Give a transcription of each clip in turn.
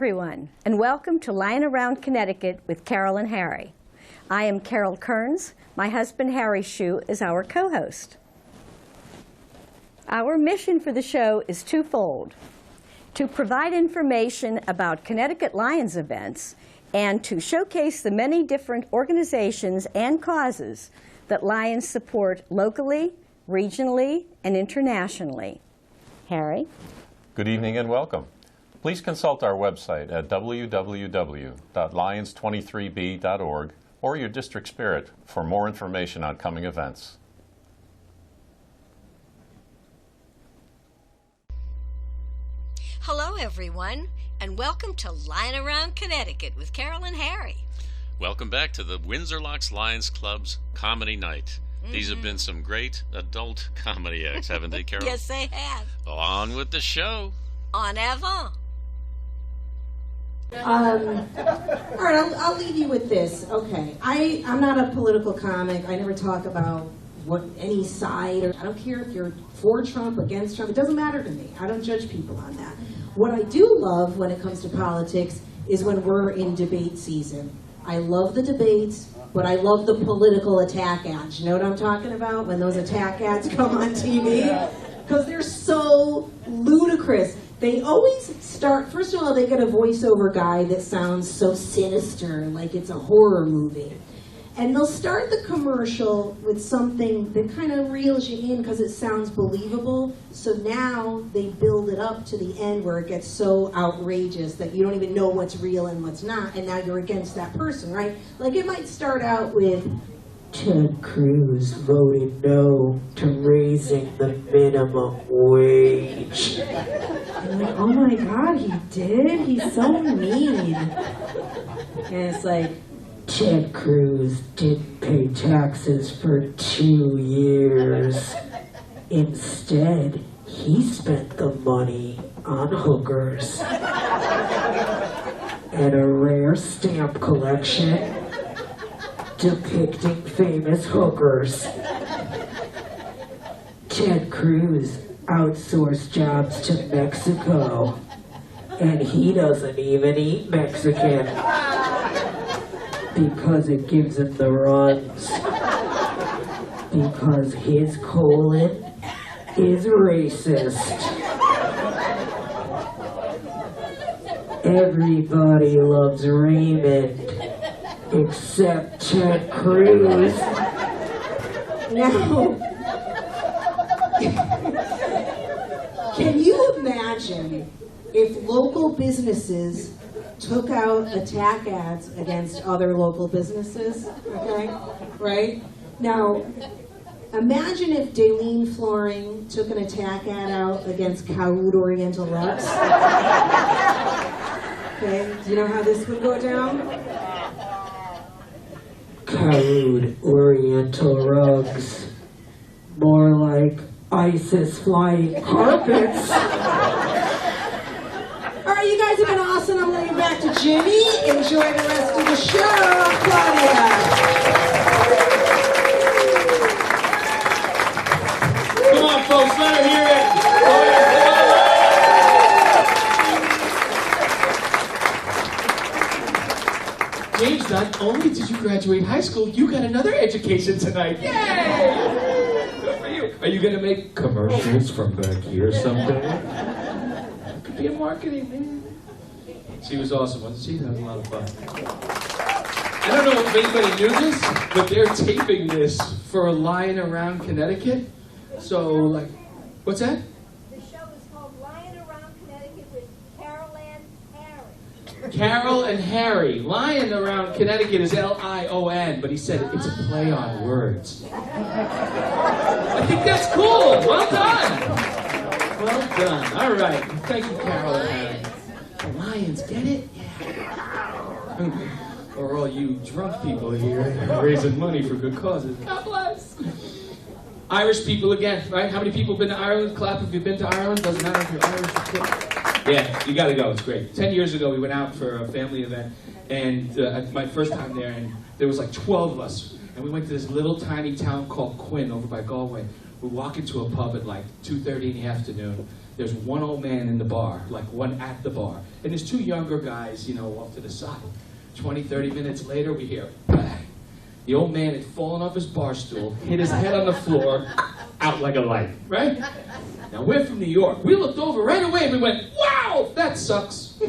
everyone, and welcome to Lying Around Connecticut with Carol and Harry. I am Carol Kearns. My husband Harry Shue is our co-host. Our mission for the show is twofold: to provide information about Connecticut Lions events and to showcase the many different organizations and causes that Lions support locally, regionally, and internationally. Harry? Good evening and welcome. Please consult our website at www.lions23b.org or your district spirit for more information on coming events. Hello, everyone, and welcome to Lying Around Connecticut with Carol and Harry. Welcome back to the Windsor Locks Lions Club's Comedy Night. These have been some great adult comedy acts, haven't they, Carol? Yes, they have. On with the show. En avant. All right, I'll leave you with this. Okay, I'm not a political comic. I never talk about any side, or I don't care if you're for Trump, against Trump. It doesn't matter to me. I don't judge people on that. What I do love when it comes to politics is when we're in debate season. I love the debates, but I love the political attack ads. You know what I'm talking about? When those attack ads come on TV? Because they're so ludicrous. They always start, first of all, they get a voiceover guy that sounds so sinister, like it's a horror movie. And they'll start the commercial with something that kind of reels you in because it sounds believable. So now they build it up to the end where it gets so outrageous that you don't even know what's real and what's not, and now you're against that person, right? Like it might start out with, Ted Cruz voted no to raising the minimum wage. And like, oh my God, he did? He's so mean. And it's like, Ted Cruz didn't pay taxes for 2 years. Instead, he spent the money on hookers and a rare stamp collection depicting famous hookers. Ted Cruz outsourced jobs to Mexico, and he doesn't even eat Mexican because it gives him the runs. Because his colon is racist. Everybody loves Raymond except Ted Cruz. Now, can you imagine if local businesses took out attack ads against other local businesses? Okay, right? Now, imagine if Daleen Flooring took an attack ad out against Kaoud Oriental Rugs. Okay, do you know how this would go down? Kaoud Oriental Rugs. More like ISIS flying carpets. All right, you guys have been awesome. I'm going to get back to Jimmy. Enjoy the rest of the show. Claudia. Come on, folks, let her hear it. James, not only did you graduate high school, you got another education tonight. Yay! Good for you. Are you going to make commercials from back here someday? Could be a marketing man. She was awesome, wasn't she? That was a lot of fun. I don't know if anybody knew this, but they're taping this for Lying Around Connecticut. So, like, what's that? The show is called Lying Around Connecticut with Carol and Harry. Carol and Harry. Lying Around Connecticut is L-I-O-N, but he said it's a play on words. I think that's cool. Well done. Well done. All right. Thank you, Carol and Harry. The Lions, get it? Yeah. Or all you drunk people here raising money for good causes. God bless. Irish people again, right? How many people have been to Ireland? Clap if you've been to Ireland. Doesn't matter if you're Irish or not. Yeah, you gotta go. It's great. 10 years ago, we went out for a family event, and my first time there, and there was like 12 of us, and we went to this little tiny town called Quinn over by Galway, We walk into a pub at like 2:30 in the afternoon. There's one old man in the bar, like one at the bar. And there's two younger guys, you know, off to the side. 20, 30 minutes later, we hear bang. The old man had fallen off his bar stool, hit his head on the floor, out like a light, right? Now, we're from New York. We looked over right away and we went, wow, that sucks.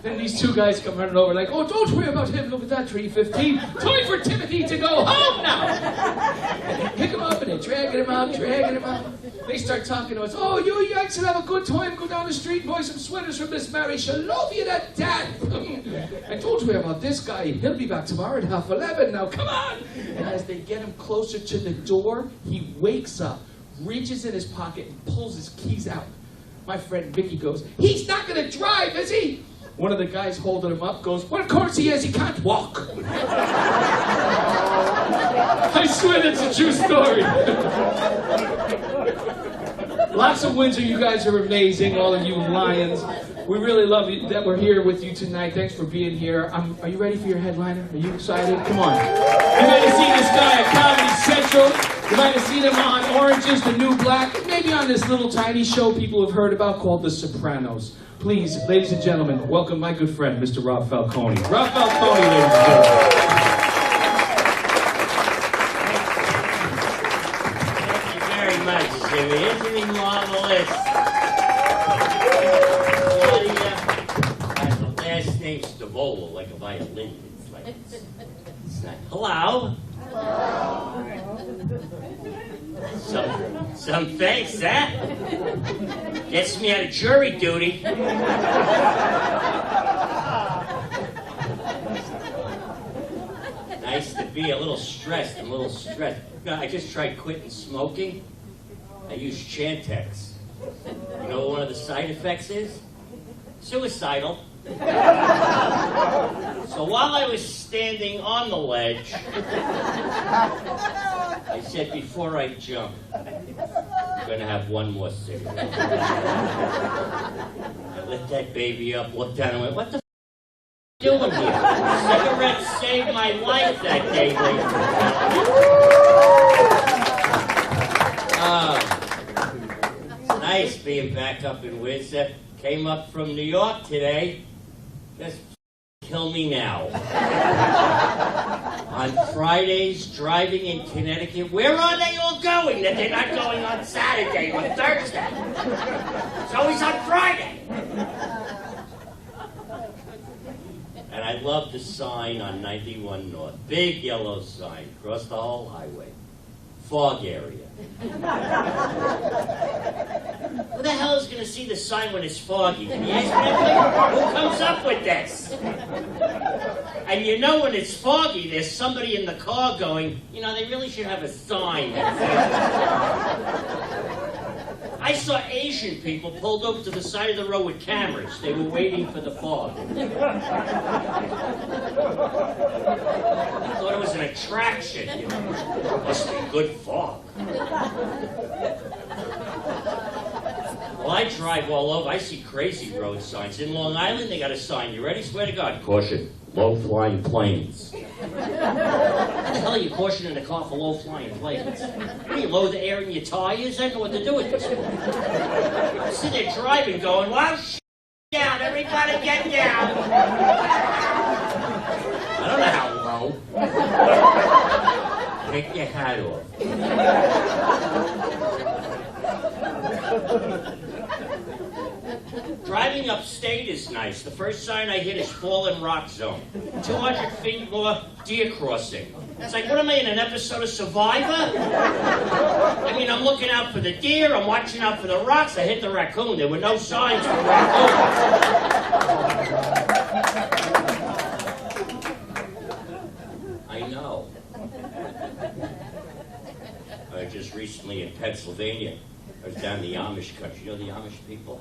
Then these two guys come running over like, oh, don't worry about him. Look at that, 315. Time for Timothy to go home now. And they pick him up and they're dragging him out, dragging him out. They start talking to us. Oh, you yanks should have a good time. Go down the street and buy some sweaters from Miss Mary. She'll love you to death. And don't worry about this guy. He'll be back tomorrow at 11:30. Now, come on. And as they get him closer to the door, he wakes up, reaches in his pocket, and pulls his keys out. My friend Vicky goes, he's not going to drive, is he? One of the guys holding him up goes, well, of course he is. He can't walk. I swear that's a true story. Lots of Windsor. You guys are amazing, all of you Lions. We really love you that we're here with you tonight. Thanks for being here. Are you ready for your headliner? Are you excited? Come on. You might have seen this guy at Comedy Central. You might have seen him on Orange is the New Black. And maybe on this little tiny show people have heard about called The Sopranos. Please, ladies and gentlemen, welcome my good friend, Mr. Rob Falcone. Rob Falcone, ladies and gentlemen. Thank you very much, Jimmy. Isn't he marvelous? The last name's Stavola, like a violin. It's like, it's not, hello? Some thanks, huh? Gets me out of jury duty. Nice to be a little stressed. I'm a little stressed. No, I just tried quitting smoking. I use Chantix. You know what one of the side effects is? Suicidal. So while I was standing on the ledge, I said, before I jump, I'm going to have one more cigarette. I lit that baby up, looked down and went, what the f*** are you doing here? Cigarettes saved my life that day, ladies and gentlemen. It's nice being back up in Windsor. Came up from New York today. Just kill me now. On Fridays, driving in Connecticut. Where are they all going that they're not going on Saturday or Thursday? It's always on Friday. And I love the sign on 91 North. Big yellow sign across the whole highway. Fog area. Who the hell is going to see the sign when it's foggy? Can you ask me? Who comes up with this? And you know when it's foggy, there's somebody in the car going, you know, they really should have a sign that says... I saw Asian people pulled over to the side of the road with cameras. They were waiting for the fog. I thought it was an attraction, you know. Must be good fog. Well, I drive all over. I see crazy road signs. In Long Island, they got a sign. You ready? Swear to God. Caution. Low-flying planes. How the hell are you cautioning a car for low-flying planes? What, do you lower the air in your tires? I don't know what to do with this. I'm sitting there driving going, well, down. Everybody get down. I don't know how low. Take your hat off. Driving upstate is nice. The first sign I hit is Fallen Rock Zone. 200 feet more, deer crossing. It's like, what am I in, an episode of Survivor? I mean, I'm looking out for the deer, I'm watching out for the rocks. I hit the raccoon. There were no signs for the raccoon. I know. Just recently in Pennsylvania, I was down in the Amish country. You know the Amish people?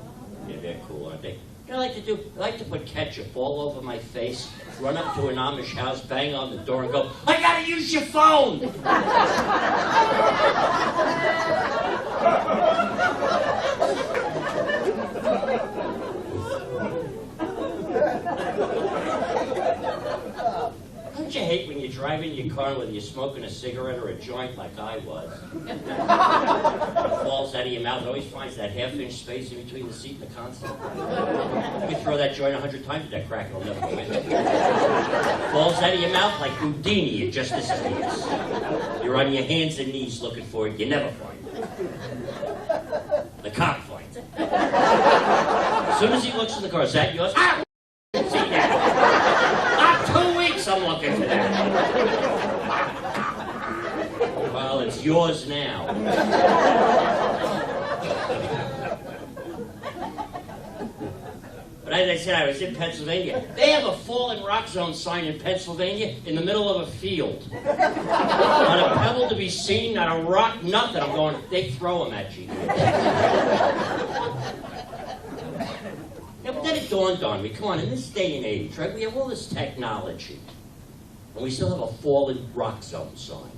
Yeah, they're cool, aren't they? You know what I like to do? I like to put ketchup all over my face, run up to an Amish house, bang on the door, and go, I gotta use your phone! Don't you hate when you driving your car, whether you're smoking a cigarette or a joint like I was, it falls out of your mouth, it always finds that half-inch space in between the seat and the console. You can throw that joint 100 times, that crack will never go in. Falls out of your mouth like Houdini, it just disappears. You're on your hands and knees looking for it, you never find it. The cop finds it. As soon as he looks in the car, is that yours? Ah! See that? Not 2 weeks I'm looking for that. Well, it's yours now. But as I said, I was in Pennsylvania. They have a fallen rock zone sign in Pennsylvania in the middle of a field. Not a pebble to be seen, not a rock, nothing. I'm going, they throw them at you. Yeah, but then it dawned on me, come on, in this day and age, right, we have all this technology, and we still have a fallen rock zone sign.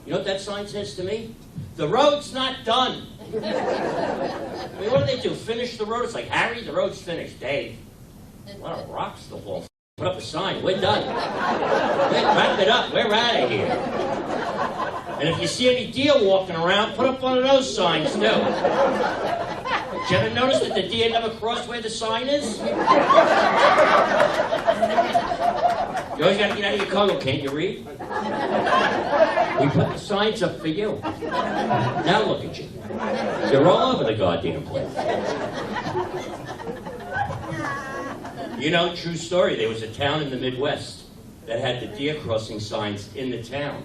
You know what that sign says to me? The road's not done. I mean, what do? Finish the road? It's like, Harry, the road's finished. Dave, what a rock's the wall. Put up a sign, we're done. Wrap it up, we're out of here. And if you see any deer walking around, put up one of those signs, too. Did you ever notice that the deer never crossed where the sign is? You always got to get out of your car and go, can't you read? We put the signs up for you. Now look at you. You're all over the goddamn place. You know, true story, there was a town in the Midwest that had the deer crossing signs in the town.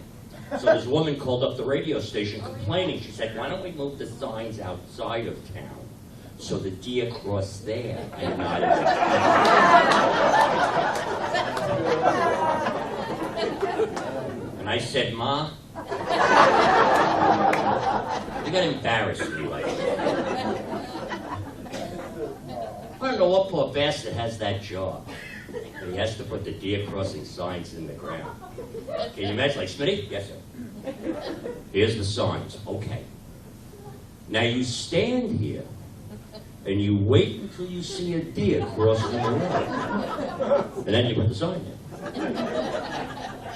So this woman called up the radio station complaining. She said, why don't we move the signs outside of town so the deer cross there and not in the town? And I said, Ma, you got embarrassed me like that. I don't know what poor bastard has that job. And he has to put the deer crossing signs in the ground. Can you imagine? Like, Smitty? Yes, sir. Here's the signs. Okay. Now you stand here and you wait until you see a deer crossing the road. And then you put the sign in.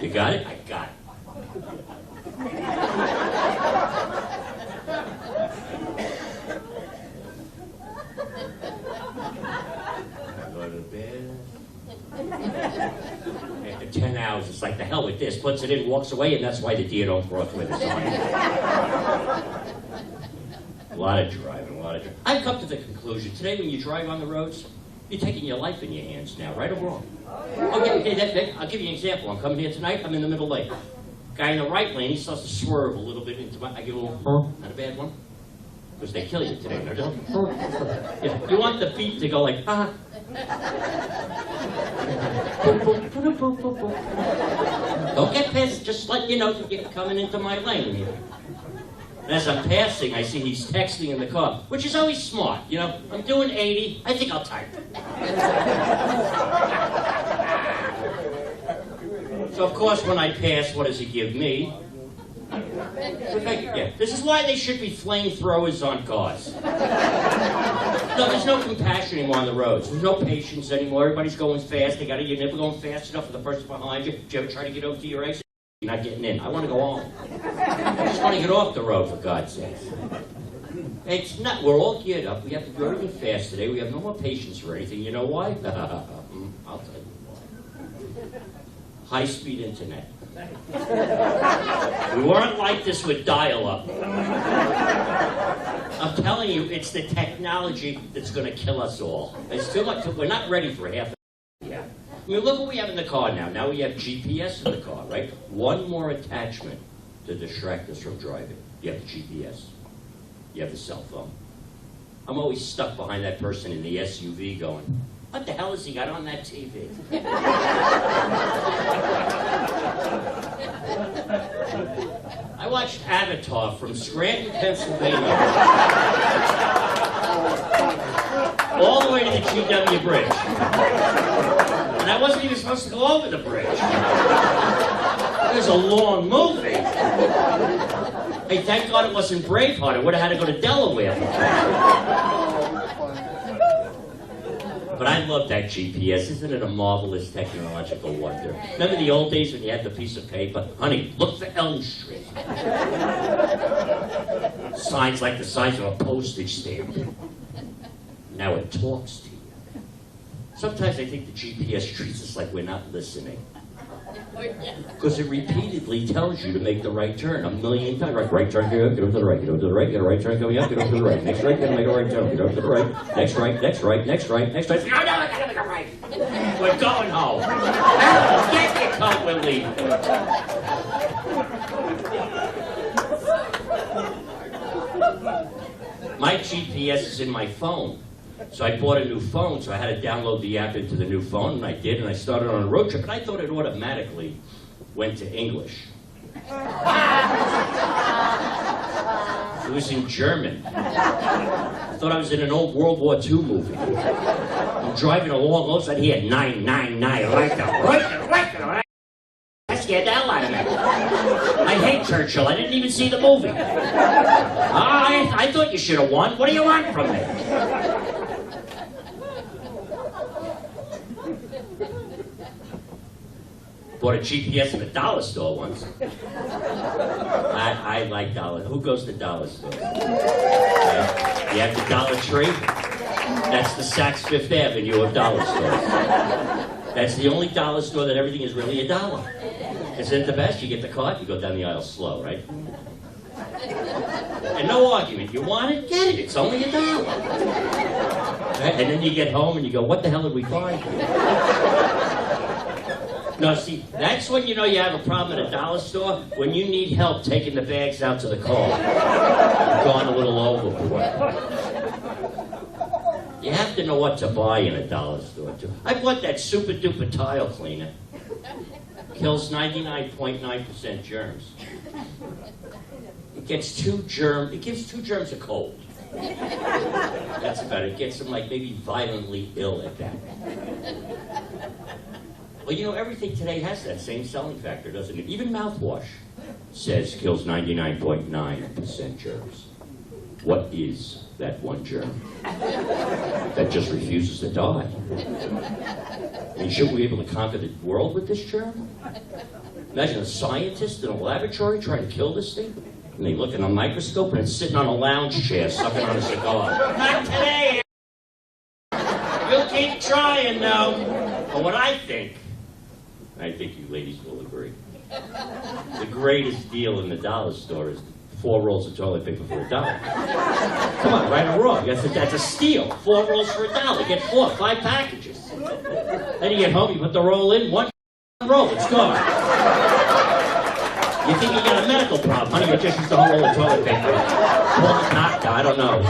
You got it? I got it. Go to bed. After 10 hours, it's like, the hell with this. Puts it in, walks away, and that's why the deer don't cross where the sign is. A lot of driving, I've come to the conclusion, today when you drive on the roads, you're taking your life in your hands now, right or wrong? Okay, I'll give you an example. I'm coming here tonight, I'm in the middle lane. Guy in the right lane, he starts to swerve a little bit into my, I give a little, not a bad one. Because they kill you today. Yeah, you want the beat to go like, ah. Don't get pissed, just let you know that you're coming into my lane here. And as I'm passing, I see he's texting in the car, which is always smart. You know, I'm doing 80, I think I'll type. So of course when I pass, what does he give me? Yeah. This is why they should be flamethrowers on cars. No, there's no compassion anymore on the roads. There's no patience anymore. Everybody's going fast. You're never going fast enough for the person behind you. Did you ever try to get over to your exit? You're not getting in. I want to go home. I just want to get off the road, for God's sake. It's not. We're all geared up. We have to do everything fast today. We have no more patience for anything. You know why? I'll tell you why. High-speed internet. We weren't like this with dial-up. I'm telling you, it's the technology that's going to kill us all. It's too much. We're not ready for half a yet. I mean, look what we have in the car now. Now we have GPS in the car, right? One more attachment to distract us from driving. You have the GPS. You have the cell phone. I'm always stuck behind that person in the SUV going, what the hell has he got on that TV? I watched Avatar from Scranton, Pennsylvania, all the way to the GW Bridge. And I wasn't even supposed to go over the bridge. It was a long movie. Hey, thank God it wasn't Braveheart. I would have had to go to Delaware. But I love that GPS. Isn't it a marvelous technological wonder? Remember the old days when you had the piece of paper? Honey, look for Elm Street. Signs like the size of a postage stamp. Now it talks to you. Sometimes I think the GPS treats us like we're not listening. Because it repeatedly tells you to make the right turn a million times. Right turn, get over to the right, get over to the right, get a right turn coming up, get over to the right. Next right, make a right turn, get over to the right. Next right, next right, next right, next right. No, I gotta make a right. We're going home. Now, get your coat, we're leaving. My GPS is in my phone. So I bought a new phone, so I had to download the app into the new phone, and I did, and I started on a road trip, and I thought it automatically went to English. It was in German. I thought I was in an old World War II movie. I'm driving along, all of a sudden he had 999, right. That scared the hell out of me. I hate Churchill, I didn't even see the movie. I thought you should have won. What do you want from me? Bought a GPS at a dollar store once. I like dollar. Who goes to dollar stores? You have the Dollar Tree. That's the Saks Fifth Avenue of dollar stores. That's the only dollar store that everything is really $1. Isn't it the best? You get the card, you go down the aisle slow, right? And no argument. You want it? Get it. It's only $1. And then you get home and you go, what the hell did we find? No, see, that's when you know you have a problem at a dollar store, when you need help taking the bags out to the car. You've gone a little overboard. You have to know what to buy in a dollar store, too. I bought that super duper tile cleaner. Kills 99.9% germs. It gives 2 germs a cold. That's about it. It gets them like maybe violently ill at that. Well, you know, everything today has that same selling factor, doesn't it? Even mouthwash says kills 99.9% germs. What is that one germ that just refuses to die? I mean, shouldn't we be able to conquer the world with this germ? Imagine a scientist in a laboratory trying to kill this thing, and they look in a microscope and it's sitting on a lounge chair sucking on a cigar. Not today! We'll keep trying now. But what I think you ladies will agree, the greatest deal in the dollar store is 4 rolls of toilet paper for $1. Come on, right or wrong? That's a steal. 4 rolls for $1. Get 4, 5 packages. Then you get home, you put the roll in, 1 roll, it's gone. You think you got a medical problem, honey? You just used a whole roll of toilet paper. Call the doctor, I don't know.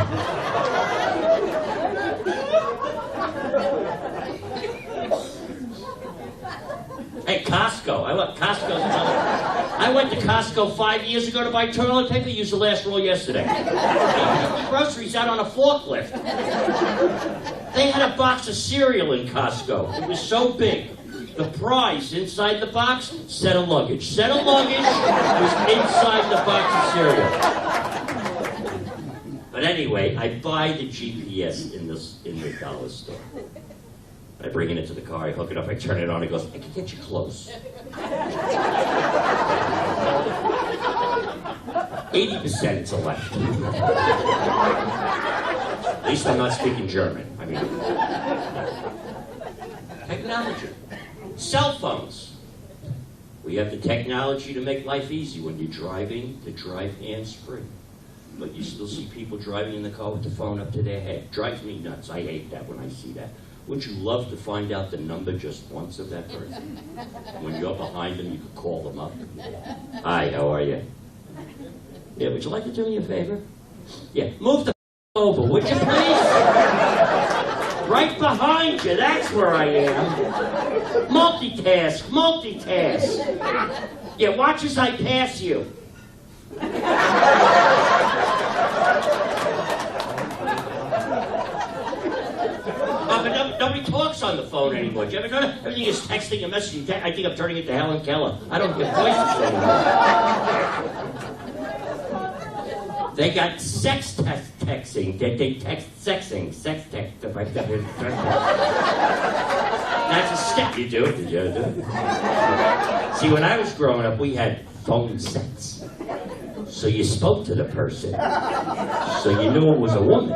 Hey, Costco. I went to Costco 5 years ago to buy toilet paper. Used the last roll yesterday. Groceries out on a forklift. They had a box of cereal in Costco. It was so big. The prize inside the box, set of luggage. Set of luggage was inside the box of cereal. But anyway, I buy the GPS in the dollar store. I bring it into the car, I hook it up, I turn it on, it goes, I can get you close. 80% it's a left. At least I'm not speaking German. I mean, technology. Cell phones. We have the technology to make life easy when you're driving, to drive hands-free. But you still see people driving in the car with the phone up to their head. Drives me nuts. I hate that when I see that. Wouldn't you love to find out the number just once of that person? When you're behind them, you could call them up. Hi, how are you? Yeah, would you like to do me a favor? Yeah, move the over, would you please? Right behind you, that's where I am. Multitask. Yeah, watch as I pass you. But nobody talks on the phone anymore. Do you ever notice? Everything is texting a message. I think I'm turning into Helen Keller. I don't get voices anymore. They got sex texting. They text sexing. Sex text. That's a step you do. See, when I was growing up, we had phone sets. So you spoke to the person. So you knew it was a woman.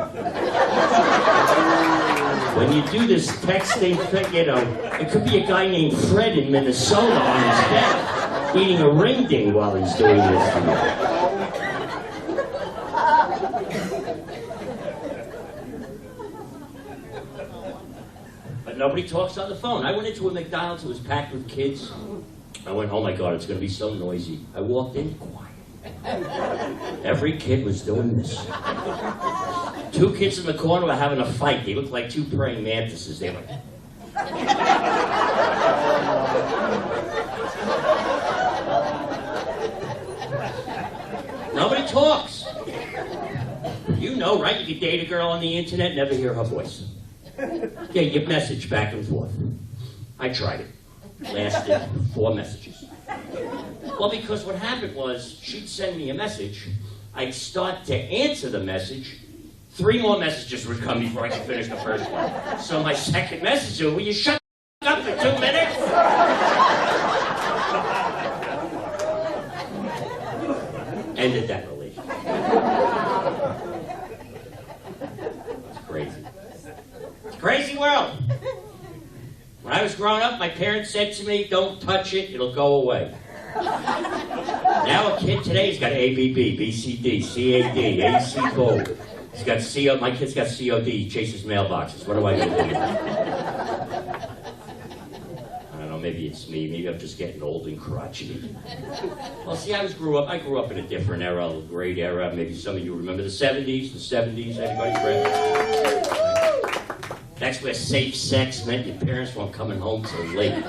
When you do this texting thing, you know, it could be a guy named Fred in Minnesota on his bed, eating a ring ding while he's doing this to you. But nobody talks on the phone. I went into a McDonald's, it was packed with kids. I went, oh my God, it's going to be so noisy. I walked in, quiet. Every kid was doing this. 2 kids in the corner were having a fight. They looked like 2 praying mantises. They were like... Nobody talks. You know, right? You could date a girl on the internet, never hear her voice. Yeah, you message back and forth. I tried it. Lasted 4 messages. Well, because what happened was, she'd send me a message, I'd start to answer the message, 3 more messages would come before I could finish the first one. So my second message was, will you shut up for 2 minutes? Ended that relationship. It's crazy. It's a crazy world. When I was growing up, my parents said to me, don't touch it, it'll go away. Now a kid today's got ABB, BCD, CAD, AC code. He's got CO. My kid's got COD. He chases mailboxes. What do I do? I don't know. Maybe it's me. Maybe I'm just getting old and crotchety. Well, see, I grew up in a different era, a great era. Maybe some of you remember the 70s. The 70s. Anybody's ready? That's where safe sex meant your parents weren't coming home till late.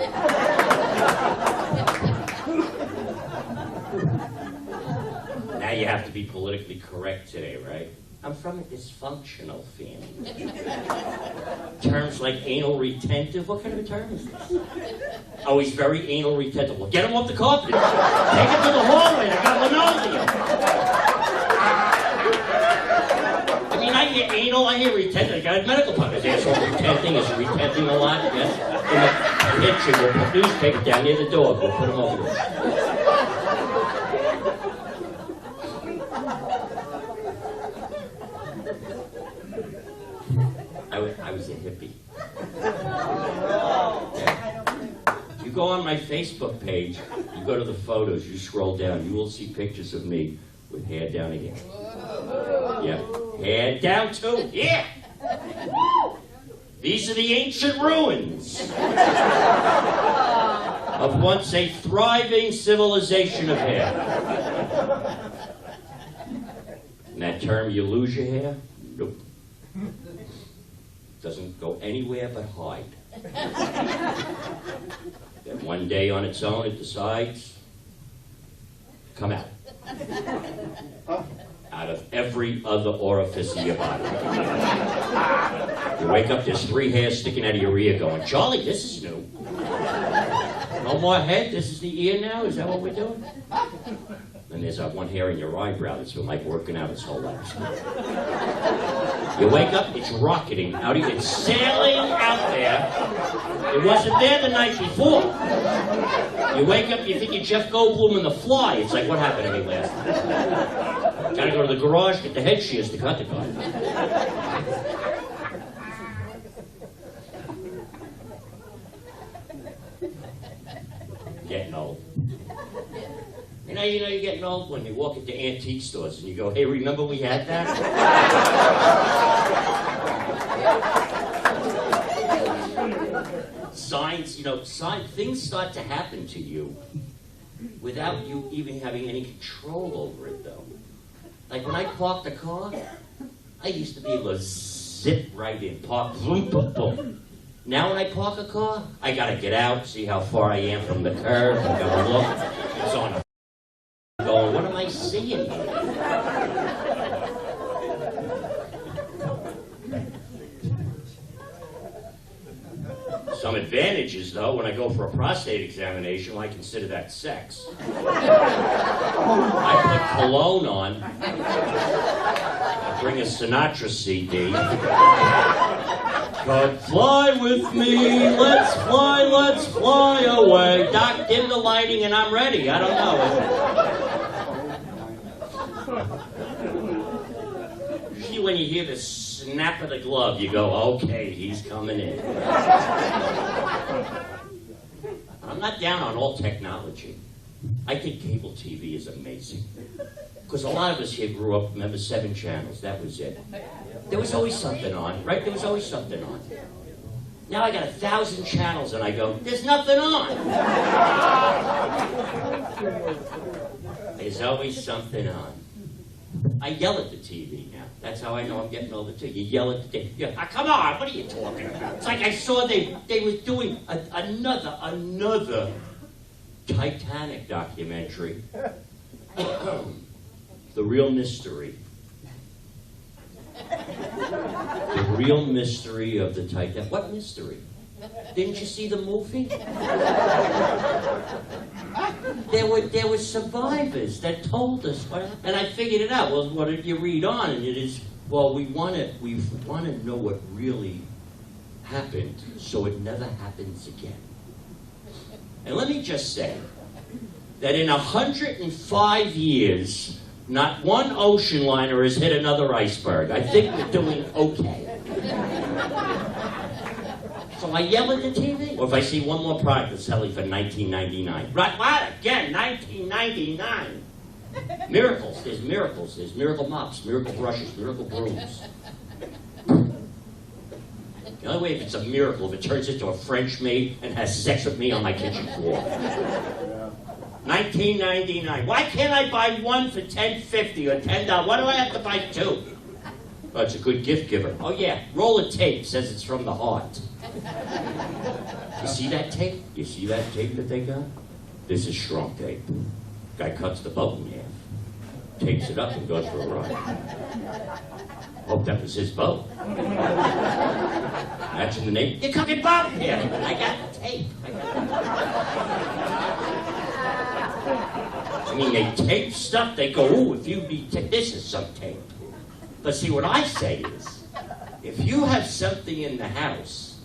Now you have to be politically correct today, right? I'm from a dysfunctional family. Terms like anal retentive, what kind of a term is this? Oh, he's very anal retentive. Well, get him off the carpet. Take him to the hallway. I got linoleum. I mean, I hear anal, I hear retentive. I got a medical purpose. Asshole retenting, is retenting a lot? Yes. In the kitchen, we'll put newspaper down near the door. We'll put him over there. I was a hippie. Yeah. You go on my Facebook page, you go to the photos, you scroll down, you will see pictures of me with hair down again. Yeah, hair down too. Yeah. These are the ancient ruins of once a thriving civilization of hair. And that term, you lose your hair? Nope. Doesn't go anywhere but hide. Then one day on its own it decides to come out. Out of every other orifice of your body. You wake up, there's 3 hairs sticking out of your ear going, Charlie, this is new. No more head, this is the ear now? Is that what we're doing? And there's that 1 hair in your eyebrow that's been like working out its whole life. You wake up, it's rocketing out, it's sailing out there. It wasn't there the night before. You wake up, you think you're Jeff Goldblum in The Fly. It's like, what happened to me last night? Gotta go to the garage, get the head shears to cut the guy. Getting old. You know you're getting old when you walk into antique stores and you go, hey, remember we had that? Signs, things start to happen to you without you even having any control over it, though. Like when I parked the car, I used to be able to zip right in, park, boom, boom, boom. Now when I park a car, I gotta get out, see how far I am from the curb, I gotta look. It's on a going, what am I seeing here? Some advantages, though, when I go for a prostate examination, well, I consider that sex. I put cologne on, I bring a Sinatra CD, Come fly with me, let's fly away. Doc, dim the lighting and I'm ready. I don't know. Usually when you hear the snap of the glove, you go, okay, he's coming in. I'm not down on all technology. I think cable TV is amazing. Because a lot of us here grew up, remember 7 channels, that was it. There was always something on, right? There was always something on. Now I got 1,000 channels and I go, there's nothing on. There's always something on. I yell at the TV now. That's how I know I'm getting older too. You yell at the TV. Come on, what are you talking about? It's like I saw they were doing another Titanic documentary. The Real Mystery. The Real Mystery of the Titanic. What mystery? Didn't you see the movie? There were survivors that told us what happened. And I figured it out. Well, what did you read on? And it is, well, we want to know what really happened so it never happens again. And let me just say that in 105 years, not one ocean liner has hit another iceberg. I think we're doing okay. So I yell at the TV, or if I see one more product that's selling for $19.99. Right, what? Again, $19.99. Miracles, there's miracles. There's miracle mops, miracle brushes, miracle brooms. The only way if it's a miracle if it turns into a French maid and has sex with me on my kitchen floor. $19.99. Why can't I buy one for $10.50 or $10? Why do I have to buy 2? Oh, it's a good gift giver. Oh yeah, roll of tape says it's from the heart. You see that tape? You see that tape that they got? This is shrunk tape. Guy cuts the boat in half, tapes it up and goes for a ride. Hope that was his boat. Imagine the name. You cut your boat here. I got the tape. I mean, they tape stuff. They go, ooh, if you need tape, this is some tape. But see, what I say is, if you have something in the house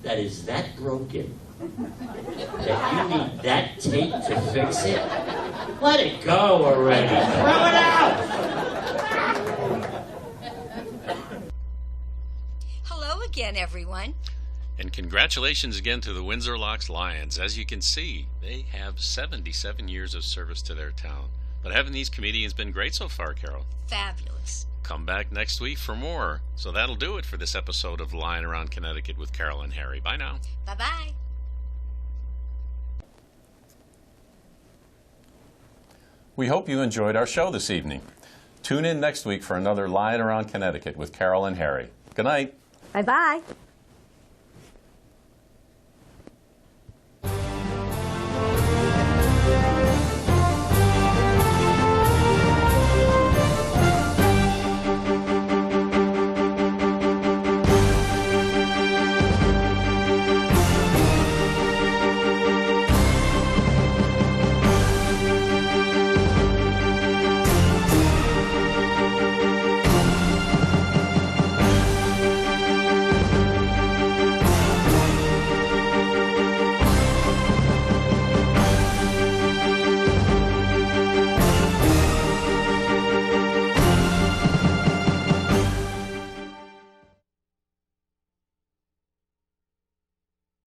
that is that broken, that you need that tape to fix it, let it go already. Throw it out! Hello again, everyone. And congratulations again to the Windsor Locks Lions. As you can see, they have 77 years of service to their town. But haven't these comedians been great so far, Carol? Fabulous. Come back next week for more. So that'll do it for this episode of Lying Around Connecticut with Carol and Harry. Bye now. Bye-bye. We hope you enjoyed our show this evening. Tune in next week for another Lying Around Connecticut with Carol and Harry. Good night. Bye-bye.